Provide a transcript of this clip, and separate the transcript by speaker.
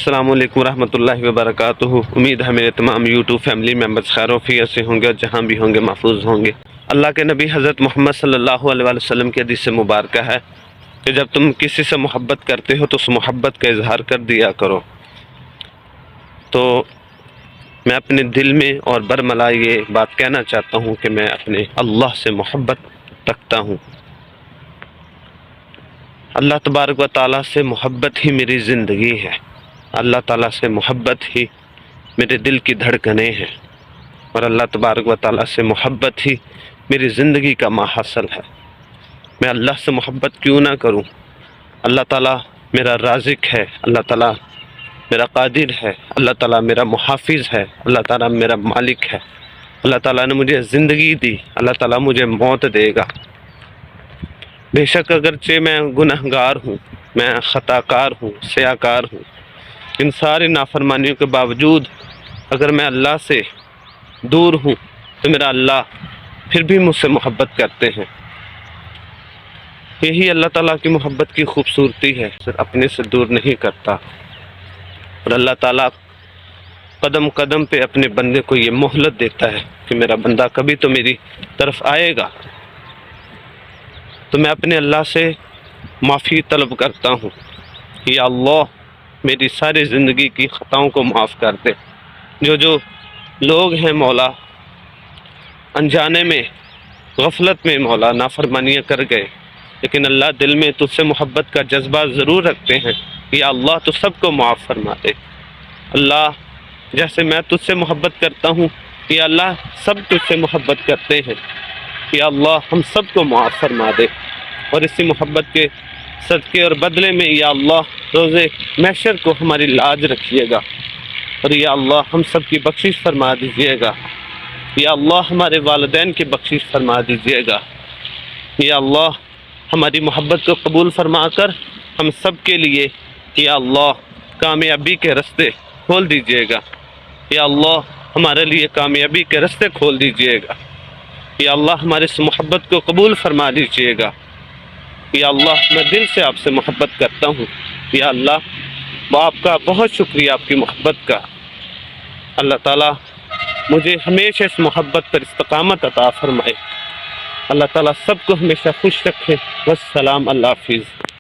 Speaker 1: السلام علیکم ورحمۃ اللہ وبرکاتہ۔ امید ہے میرے تمام یوٹیوب فیملی ممبرز خیر و عافیت سے ہوں گے اور جہاں بھی ہوں گے محفوظ ہوں گے۔ اللہ کے نبی حضرت محمد صلی اللہ علیہ وسلم کی حدیث مبارکہ ہے کہ جب تم کسی سے محبت کرتے ہو تو اس محبت کا اظہار کر دیا کرو۔ تو میں اپنے دل میں اور برملا یہ بات کہنا چاہتا ہوں کہ میں اپنے اللہ سے محبت رکھتا ہوں۔ اللہ تبارک و تعالیٰ سے محبت ہی میری زندگی ہے، اللہ تعالیٰ سے محبت ہی میرے دل کی دھڑکنیں ہیں، اور اللہ تبارک و تعالیٰ سے محبت ہی میری زندگی کا ماحصل ہے۔ میں اللہ سے محبت کیوں نہ کروں؟ اللہ تعالیٰ میرا رازق ہے، اللہ تعالیٰ میرا قادر ہے، اللہ تعالیٰ میرا محافظ ہے، اللہ تعالیٰ میرا مالک ہے، اللہ تعالیٰ نے مجھے زندگی دی، اللہ تعالیٰ مجھے موت دے گا۔ بے شک اگرچہ میں گنہگار ہوں، میں خطا کار ہوں، سیاہ کار ہوں، ان ساری نافرمانیوں کے باوجود اگر میں اللہ سے دور ہوں تو میرا اللہ پھر بھی مجھ سے محبت کرتے ہیں۔ یہی اللہ تعالیٰ کی محبت کی خوبصورتی ہے، صرف اپنے سے دور نہیں کرتا، اور اللہ تعالیٰ قدم قدم پہ اپنے بندے کو یہ مہلت دیتا ہے کہ میرا بندہ کبھی تو میری طرف آئے گا۔ تو میں اپنے اللہ سے معافی طلب کرتا ہوں، یا اللہ میری ساری زندگی کی خطاؤں کو معاف کر دے۔ جو لوگ ہیں مولا انجانے میں، غفلت میں مولا نافرمانیاں کر گئے، لیکن اللہ دل میں تجھ سے محبت کا جذبہ ضرور رکھتے ہیں، یا اللہ تو سب کو معاف فرما دے۔ اللہ جیسے میں تجھ سے محبت کرتا ہوں، یا اللہ سب تجھ سے محبت کرتے ہیں، یا اللہ ہم سب کو معاف فرما دے، اور اسی محبت کے صدقے اور بدلے میں یا اللہ روز محشر کو ہماری لاج رکھیے گا، اور یا اللہ ہم سب کی بخشش فرما دیجیے گا، یا اللہ ہمارے والدین کی بخشش فرما دیجیے گا، یا اللہ ہماری محبت کو قبول فرما کر ہم سب کے لیے یا اللہ کامیابی کے راستے کھول دیجیے گا، یا اللہ ہمارے لیے کامیابی کے راستے کھول دیجیے گا، یا اللہ ہمارے اس محبت کو قبول فرما دیجیے گا۔ یا اللہ میں دل سے آپ سے محبت کرتا ہوں، یا اللہ آپ کا بہت شکریہ آپ کی محبت کا۔ اللہ تعالیٰ مجھے ہمیشہ اس محبت پر استقامت عطا فرمائے۔ اللہ تعالیٰ سب کو ہمیشہ خوش رکھے۔ والسلام، اللہ حافظ۔